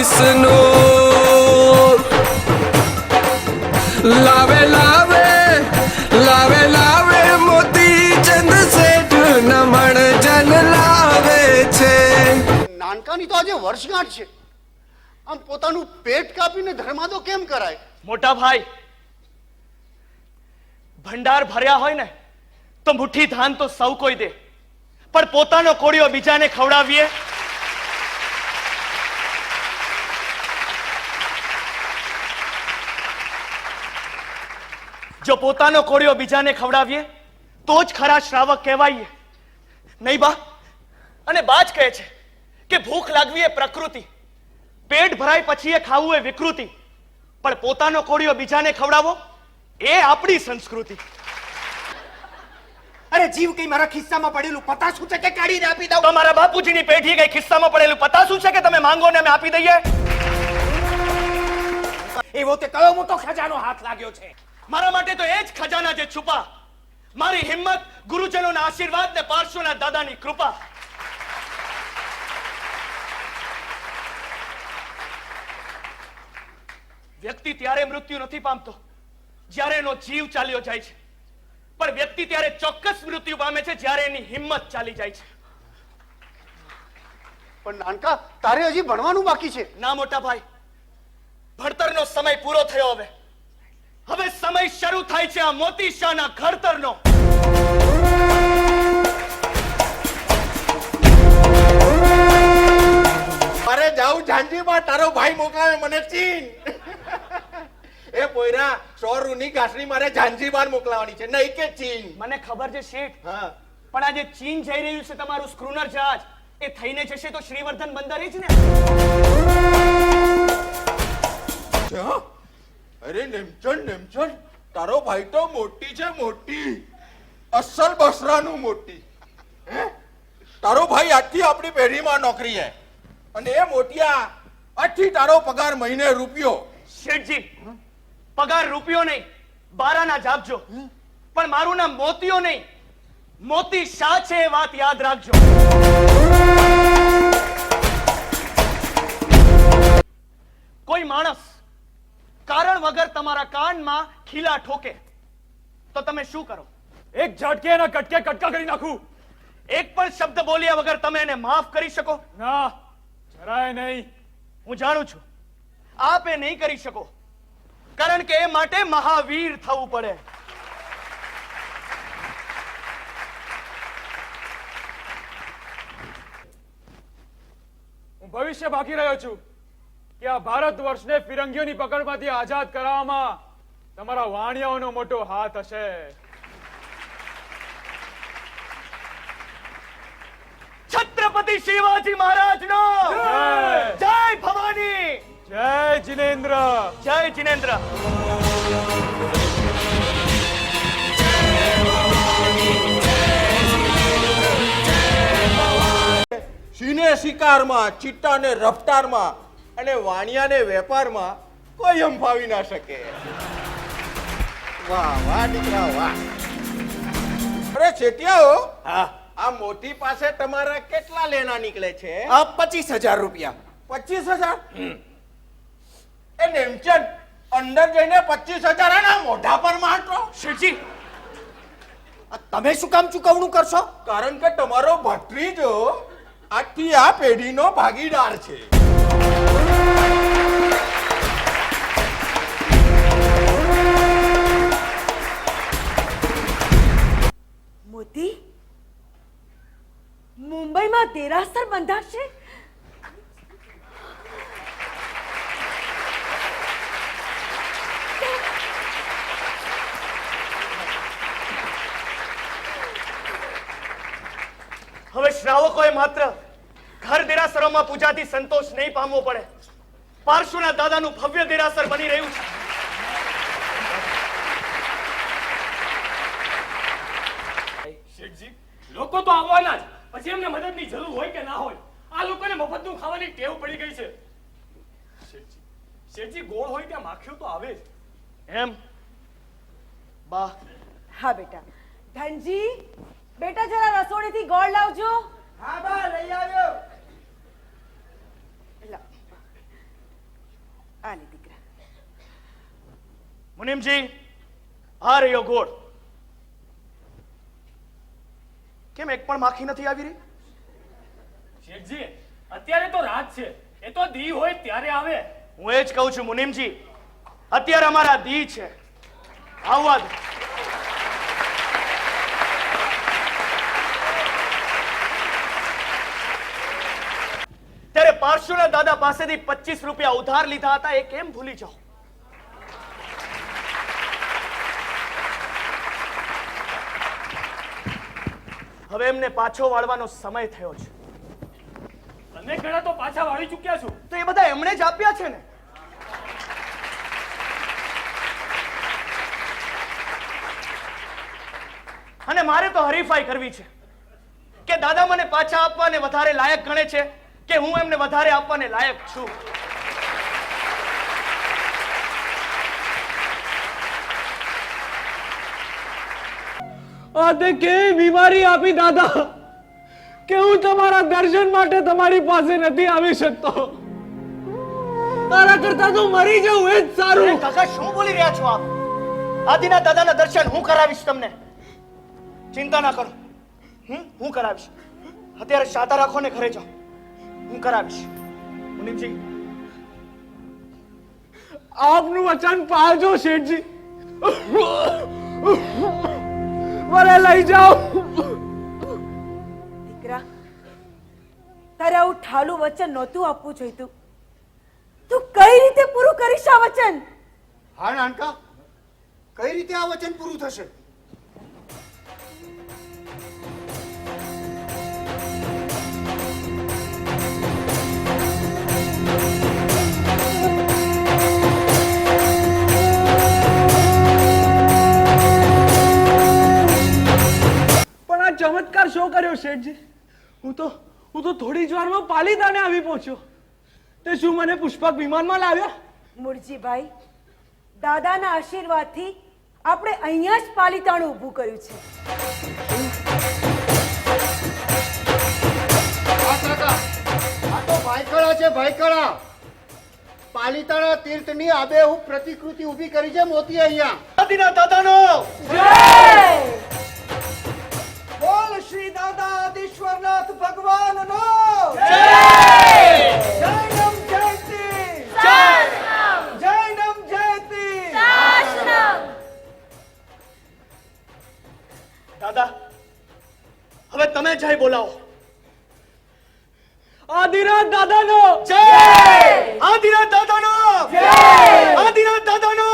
વિષ્ણુ લાવે લાવે લાવે લાવે મોતી ચંદ શેઠ નમણ જન લાવે છે. નાનકાની તો આજે વર્ષગાંઠ છે, આમ પોતાનું પેટ કાપીને ધર્માદો કેમ કરાય? મોટા ભાઈ, ભંડાર ભર્યા હોય ને તો મુઠ્ઠી ધાન તો સૌ કોઈ દે, પણ પોતાનો કોળિયો બીજાને ખવડાવીએ જો પોતાનો કોળિયો બીજાને ખવડાવીએ તો જ ખરા શ્રાવક કહેવાય. નહીં બા? અને બા જ કહે છે કે ભૂખ લાગવી એ પ્રકૃતિ, પેટ ભરાય પછી એ ખાવું એ વિકૃતિ, પણ પોતાનો કોળિયો બીજાને ખવડાવો એ આપણી સંસ્કૃતિ. અરે જીવ કઈ મારા ખિસ્સામાં પડેલું પતાસું છે કે કાઢીને આપી દઉં? તમારા બાપુજીની પેઢી કઈ ખિસ્સામાં પડેલું પતાસું છે કે તમે માંગો ને અમે આપી દઈએ? એવો તે કયો મોટો ખજાનો હાથ લાગ્યો છે? મારા માટે તો એ જ ખજાના જે છુપા, મારી હિંમત, ગુરુજનોના આશીર્વાદ ને પાર્શ્વના દાદાની કૃપા. વ્યક્તિ ત્યારે મૃત્યુ નથી પામતો જ્યારે એનો જીવ ચાલ્યો જાય છે, પણ વ્યક્તિ ત્યારે ચોક્કસ મૃત્યુ પામે છે જ્યારે એની હિંમત ચાલી જાય છે. પણ નાનકા, તારે હજી ભણવાનું બાકી છે. ના મોટા ભાઈ, ભણતરનો સમય પૂરો થયો. હવે સમય શરૂ થાય છે આ મોતી શાહના ઘડતરનો. અરે જાઉં ઝાંઝીમાં, તારો ભાઈ મોકલાવે મને ચીન. એ પોયરા 100 રૂની ગાંસડી મારે ઝાંઝીબાર મોકલાવાની છે, નહીં કે ચીન. મને ખબર છે શેઠ, હા, પણ આજે ચીન જઈ રહ્યું છે તમારું સ્ક્રૂનર જહાજ, એ થઈને જશે તો શ્રીવર્ધન બંદર જ ને. ક્યાં? અરે નેમચંદ, તારો ભાઈ તો મોટી છે, મોટી, અસલ બસરાનું મોટી. હે? તારો ભાઈ આજથી આપણી પેઢીમાં નોકરી હે, અને એ મોટિયા આજથી તારો પગાર મહિને રૂપિયો. શેઠજી, પગાર રૂપિયો નહીં, બારાના જ આપજો, પણ મારું નામ મોતીયો નહીં, મોતી શાહ છે એ વાત યાદ રાખજો. કોઈ માણસ કારણ વગર તમારા કાનમાં ખીલા ઠોકે તો તમે શું કરો? એક ઝટકે એના કટકે કટકા કરી નાખું. એક પણ શબ્દ બોલ્યા વગર તમે એને માફ કરી શકો? ના, જરાય નહીં. હું જાણું છું આપ એ નહીં કરી શકો, કારણ કે એ માટે મહાવીર થવું પડે. હું ભવિષ્ય બાકી રહ્યો છું કે આ ભારત વર્ષને ફિરંગીઓની પકડમાંથી આઝાદ કરાવવામાં તમારા વાણિયાઓનો મોટો હાથ હશે. છત્રપતિ શિવાજી મહારાજનો જય ભવાની, જય જિનેન્દ્ર, જય જિનેન્દ્ર. સિંહને શિકારમાં, ચિત્તાને રફતારમાં અને વાણિયાને વેપારમાં કોઈ હંફાવી ના શકે. વાહ વાહ દીકરા વાહ. અરે છેટિયાઓ, હા, આ મોતી પાસે તમારા કેટલા લેના નીકળે છે? 25,000 રૂપિયા. 25,000? એ નેમચંદ, અંદર જઈને 25,000 એના મોઢા પર મારતો. શેઠજી, તમે શું કામ ચૂકવણું કરશો? કારણ કે તમારો ભત્રીજો આજથી આ પેઢીનો ભાગીદાર છે. મોતી, મુંબઈમાં દેરાસર બંધાશે? હવે શ્રાવકોએ માત્ર ઘર દેરાસરોમાં પૂજાથી સંતોષ નહીં પામવો પડે, પાર્શ્વના દાદાનું ભવ્ય દેરાસર બની રહ્યું છે. શેઠજી, લોકો તો આવવાના જ, પછી એમને મદદની જરૂર હોય કે ના હોય. આ લોકોને મફતનું ખાવાની ટેવ પડી ગઈ છે. શેઠજી, ગોળ હોય ત્યાં માખીઓ તો આવે જ. એમ? બા, હા બેટા. ધનજી, બેટા જરા રસોડેથી ગોળ લાવજો. હા બા, લઈ આવ્યો. મુનિમજી, આ રહ્યો ગોળ. કેમ એક પણ માખી નથી આવી રહી? શેઠજી, અત્યારે તો રાત છે, એ તો દી હોય ત્યારે આવે. હું એ જ કહું છું મુનિમજી, અત્યારે અમારા દી છે, આવવા દો. ત્યારે પાર્શ્વના દાદા પાસેથી 25 રૂપિયા ઉધાર લીધા હતા, એ કેમ ભૂલી જાઓ? હવે એમને પાછો વાળવાનો સમય થયો છે. તમે ઘણા તો પાછા વાળી ચૂક્યા છો. તો એ બધા એમણે જ આપ્યા છે ને. અને મારે તો હરીફાઈ કરવી છે કે દાદા મને પાછા આપવાને વધારે લાયક ગણે છે કે હું એમને વધારે આપવાને લાયક છું. આ તે કેવી બીમારી આપી દાદા કે હું તમારા દર્શન માટે તમારી પાસે નથી આવી શકતો. તારા કરતા તો મરી જવું એ જ અરે સારું. કાકા, શું બોલી રહ્યા છો આપ? આદિના દાદાના દર્શન હું કરાવીશ તમને, ચિંતા ના કરો. હું કરાવીશ. અત્યારે શાતા રાખો ને ઘરે જાઓ, હું કરાવીશ. મુનિમજી, આપનું વચન પાળજો શેઠજી. મને લઈ જાઓ. દીકરા, તારે આવું ઠાલું વચન નહોતું આપવું જોઈતું. તું કઈ રીતે પૂરું કરીશ આ વચન? હા નાનકા, કઈ રીતે આ વચન પૂરું થશે? પણ આ ચમત્કાર શો કર્યો શેઠજી? હું તો થોડી જ વારમાં પાલિતાને આવી પહોંચ્યો. તે શું મને પુષ્પક વિમાનમાં લાવ્યા? મુરજીભાઈ, દાદાના આશીર્વાદથી આપણે અહીંયા જ પાલિતાણું ઊભું કર્યું છે. હા કાકા, આ તો ભાઈખળા છે, ભાઈખળા. પાલિતાણા તીર્થની આબેહૂબ પ્રતિકૃતિ ઊભી કરી છે મોતી અહીંયા. આદિના દાદાનો બોલ શ્રી દાદા આદિશ્વરનાથ ભગવાનનો જય! જય નમ જયતિ. જય નમ જયતિ. દાદા, હવે તમે જય બોલાવો. આદિનાથ દાદાનો જય! આદિનાથ દાદાનો જય! આદિનાથ દાદાનો